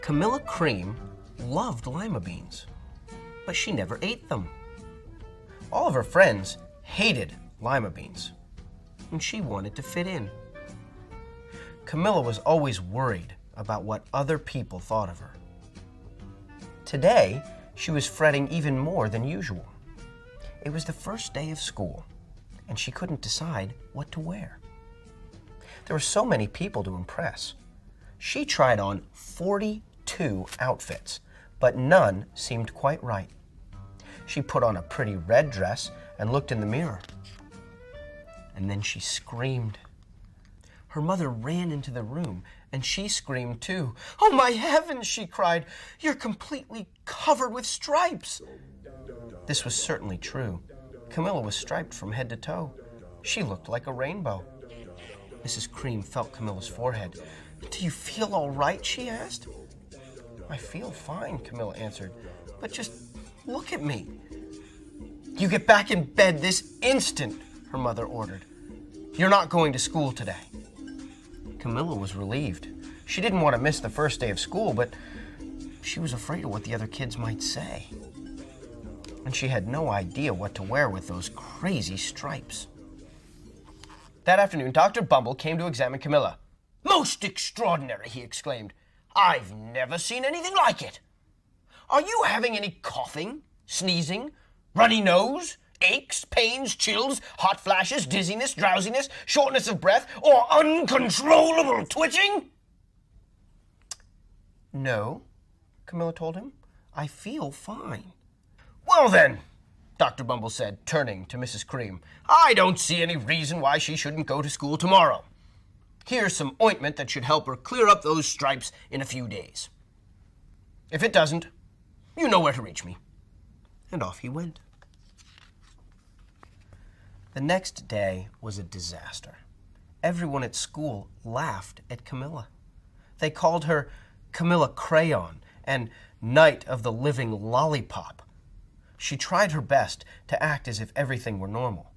Camilla Cream loved lima beans, but she never ate them. All of her friends hated lima beans, and she wanted to fit in. Camilla was always worried about what other people thought of her. Today, she was fretting even more than usual. It was the first day of school, and she couldn't decide what to wear. There were so many people to impress. She tried on 42 outfits, but none seemed quite right. She put on a pretty red dress and looked in the mirror. And then she screamed. Her mother ran into the room, and she screamed too. "Oh, my heavens," she cried. "You're completely covered with stripes." This was certainly true. Camilla was striped from head to toe. She looked like a rainbow. Mrs. Cream felt Camilla's forehead. "Do you feel all right?" she asked. "I feel fine," Camilla answered. "But just look at me." "You get back in bed this instant," her mother ordered. "You're not going to school today." Camilla was relieved. She didn't want to miss the first day of school, but she was afraid of what the other kids might say. And she had no idea what to wear with those crazy stripes. That afternoon, Dr. Bumble came to examine Camilla. "Most extraordinary," he exclaimed. "I've never seen anything like it. Are you having any coughing, sneezing, runny nose, aches, pains, chills, hot flashes, dizziness, drowsiness, shortness of breath, or uncontrollable twitching?" "No," Camilla told him. "I feel fine." "Well then," Dr. Bumble said, turning to Mrs. Cream, "I don't see any reason why she shouldn't go to school tomorrow. Here's some ointment that should help her clear up those stripes in a few days. If it doesn't, you know where to reach me." And off he went. The next day was a disaster. Everyone at school laughed at Camilla. They called her Camilla Crayon and Night of the Living Lollipop. She tried her best to act as if everything were normal.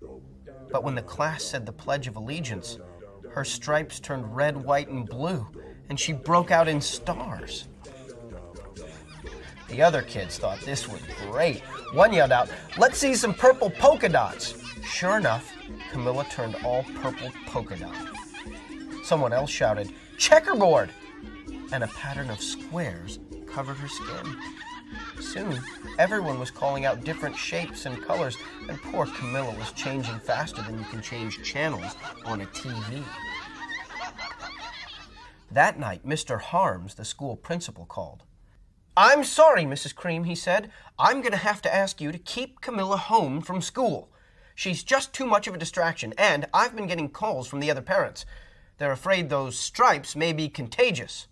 But when the class said the Pledge of Allegiance, her stripes turned red, white, and blue, and she broke out in stars. The other kids thought this was great. One yelled out, "Let's see some purple polka dots." Sure enough, Camilla turned all purple polka dot. Someone else shouted, "Checkerboard!" and a pattern of squares covered her skin. Soon, everyone was calling out different shapes and colors, and poor Camilla was changing faster than you can change channels on a TV. That night, Mr. Harms, the school principal, called. "I'm sorry, Mrs. Cream," he said. "I'm going to have to ask you to keep Camilla home from school. She's just too much of a distraction, and I've been getting calls from the other parents. They're afraid those stripes may be contagious."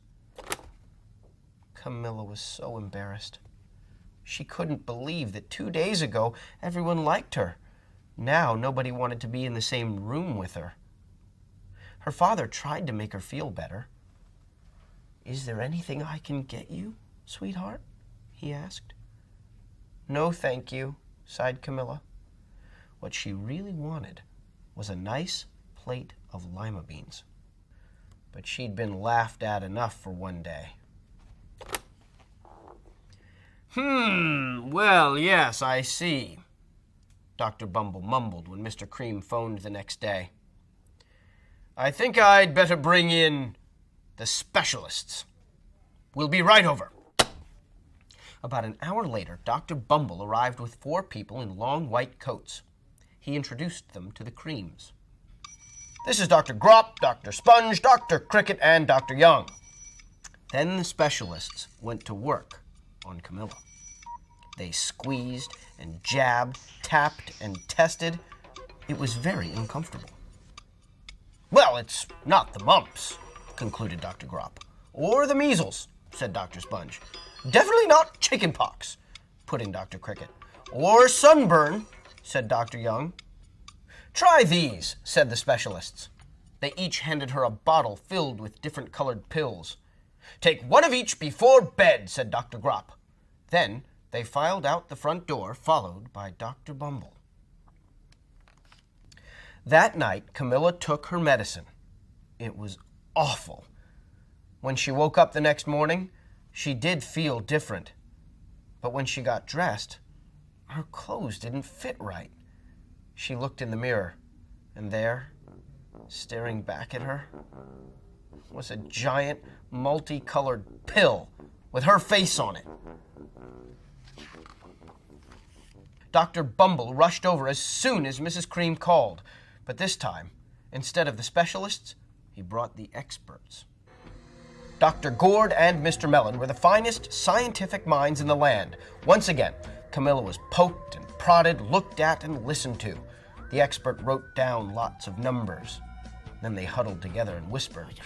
Camilla was so embarrassed. She couldn't believe that 2 days ago everyone liked her. Now nobody wanted to be in the same room with her. Her father tried to make her feel better. "Is there anything I can get you, sweetheart?" he asked. "No, thank you," sighed Camilla. What she really wanted was a nice plate of lima beans. But she'd been laughed at enough for one day. Well, yes, I see," Dr. Bumble mumbled when Mr. Cream phoned the next day. "I think I'd better bring in the specialists. We'll be right over." About an hour later, Dr. Bumble arrived with 4 people in long white coats. He introduced them to the Creams. "This is Dr. Grop, Dr. Sponge, Dr. Cricket, and Dr. Young." Then the specialists went to work on Camilla. They squeezed and jabbed, tapped and tested. It was very uncomfortable. "Well, it's not the mumps," concluded Dr. Grop. "Or the measles," said Dr. Sponge. "Definitely not chicken pox," put in Dr. Cricket. "Or sunburn," said Dr. Young. "Try these," said the specialists. They each handed her a bottle filled with different colored pills. "Take one of each before bed," said Dr. Grop. Then they filed out the front door, followed by Dr. Bumble. That night, Camilla took her medicine. It was awful. When she woke up the next morning, She did feel different, but when she got dressed, her clothes didn't fit right. She looked in the mirror, and there, staring back at her, was a giant, multicolored pill with her face on it. Dr. Bumble rushed over as soon as Mrs. Cream called, but this time, instead of the specialists, he brought the experts. Dr. Gourd and Mr. Mellon were the finest scientific minds in the land. Once again, Camilla was poked and prodded, looked at and listened to. The expert wrote down lots of numbers. Then they huddled together and whispered.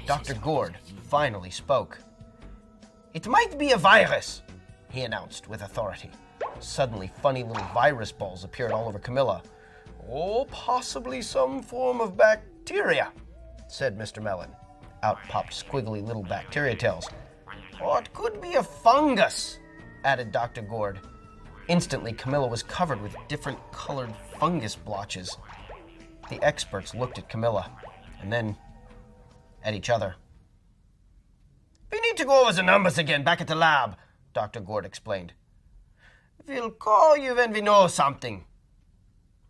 Dr. Gourd finally spoke. "It might be a virus," he announced with authority. Suddenly, funny little virus balls appeared all over Camilla. "Oh, possibly some form of bacteria," said Mr. Mellon. Out popped squiggly little bacteria tails. "Or it could be a fungus," added Dr. Gourd. Instantly, Camilla was covered with different colored fungus blotches. The experts looked at Camilla, and then at each other. "We need to go over the numbers again back at the lab," Dr. Gourd explained. "We'll call you when we know something."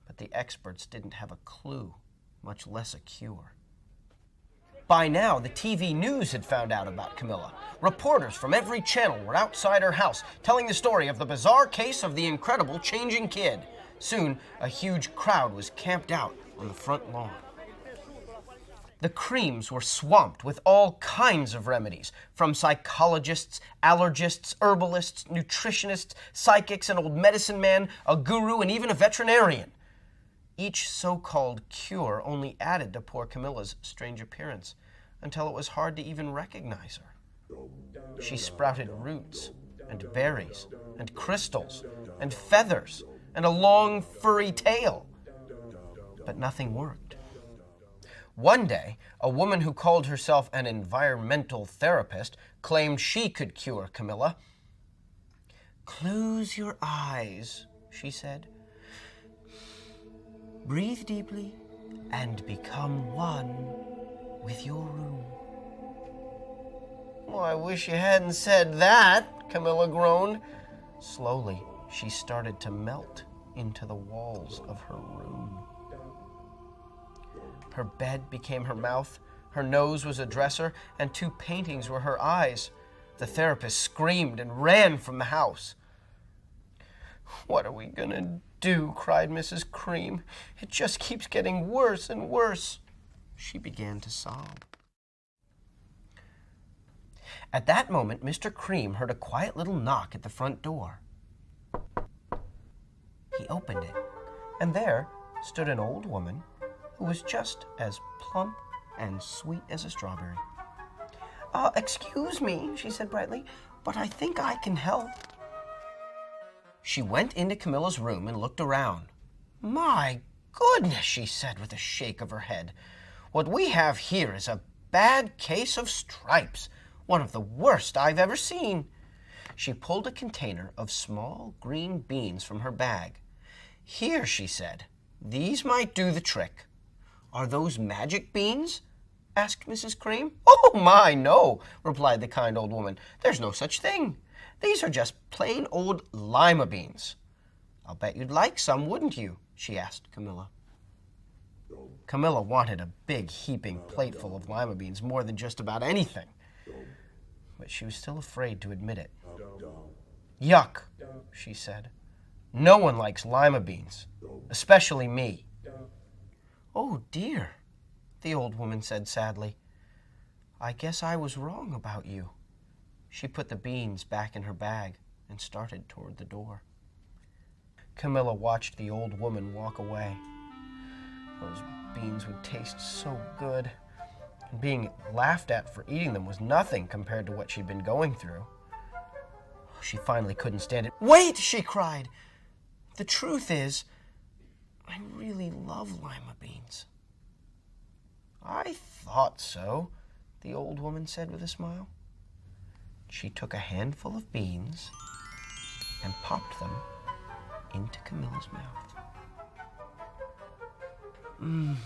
But the experts didn't have a clue, much less a cure. By now, the TV news had found out about Camilla. Reporters from every channel were outside her house, telling the story of the bizarre case of the incredible changing kid. Soon, a huge crowd was camped out on the front lawn. The Creams were swamped with all kinds of remedies, from psychologists, allergists, herbalists, nutritionists, psychics, an old medicine man, a guru, and even a veterinarian. Each so-called cure only added to poor Camilla's strange appearance, until it was hard to even recognize her. She sprouted roots, and berries, and crystals, and feathers, and a long furry tail. But nothing worked. One day, a woman who called herself an environmental therapist claimed she could cure Camilla. "Close your eyes," she said. "Breathe deeply and become one with your room." "Oh, I wish you hadn't said that," Camilla groaned. Slowly, she started to melt into the walls of her room. Her bed became her mouth, her nose was a dresser, and 2 paintings were her eyes. The therapist screamed and ran from the house. "What are we gonna do?" cried Mrs. Cream. "It just keeps getting worse and worse." She began to sob. At that moment, Mr. Cream heard a quiet little knock at the front door. He opened it, and there stood an old woman who was just as plump and sweet as a strawberry. "Excuse me," she said brightly, "but I think I can help." She went into Camilla's room and looked around. "My goodness," she said with a shake of her head. "What we have here is a bad case of stripes, one of the worst I've ever seen." She pulled a container of small green beans from her bag. "Here," she said, "these might do the trick." "Are those magic beans?" asked Mrs. Cream. "Oh, my, no," replied the kind old woman. "There's no such thing. These are just plain old lima beans. I'll bet you'd like some, wouldn't you?" she asked Camilla. Camilla wanted a big, heaping plateful of lima beans more than just about anything, but she was still afraid to admit it. "Yuck," she said. "No one likes lima beans, especially me." "Oh, dear," the old woman said sadly. "I guess I was wrong about you." She put the beans back in her bag and started toward the door. Camilla watched the old woman walk away. Those beans would taste so good. And being laughed at for eating them was nothing compared to what she'd been going through. She finally couldn't stand it. "Wait," she cried. "The truth is, I really love lima beans." "I thought so," the old woman said with a smile. She took a handful of beans and popped them into Camilla's mouth. "Mmm,"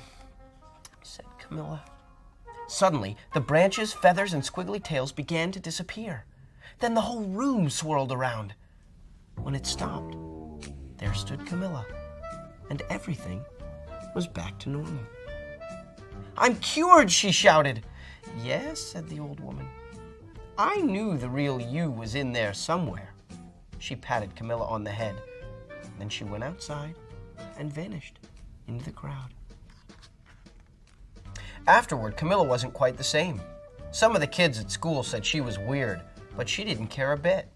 said Camilla. Suddenly, the branches, feathers, and squiggly tails began to disappear. Then the whole room swirled around. When it stopped, there stood Camilla, and everything was back to normal. "I'm cured!" she shouted. "Yes," said the old woman. "I knew the real you was in there somewhere." She patted Camilla on the head. Then she went outside and vanished into the crowd. Afterward, Camilla wasn't quite the same. Some of the kids at school said she was weird, but she didn't care a bit.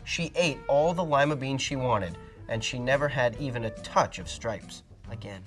She ate all the lima beans she wanted, and she never had even a touch of stripes again.